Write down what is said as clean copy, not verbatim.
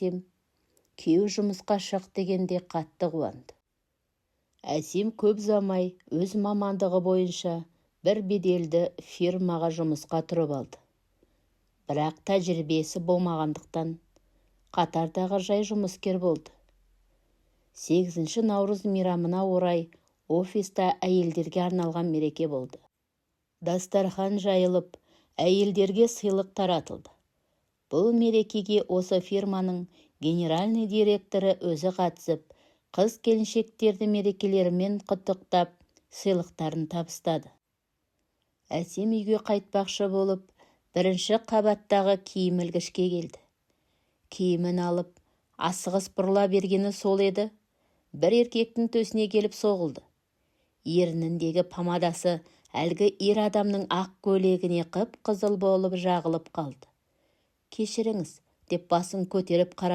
Әсем күйеу жұмысқа шық дегенде қатты қуанды. Әсем көп ұзамай өз мамандығы бойынша бір беделді фирмаға жұмысқа тұрып алды. Бірақ тәжірибесі болмағандықтан қатардағы жай жұмыскер болды. 8 наурыз мейрамына орай офиста әйелдерге арналған мереке болды. Дастархан жайылып, әйелдерге сыйлық таратылды. Бұл мерекеге осы фирманың генеральный директоры өзі қатысып, қыз-келіншектерді мерекелерімен құттықтап, сыйлықтарын табыстады. Әсем үйге қайтпақшы болып, бірінші қабаттағы киім ілгішке келді. Киімін алып, асығыс бұрыла бергені сол еді, бір еркектің төсіне келіп соғылды. Ерніндегі помадасы әлгі ер адамның ақ көйлегіне қып-қызыл болып жағылып қалды. «Кешіріңіз», деп басын көтеріп қарады.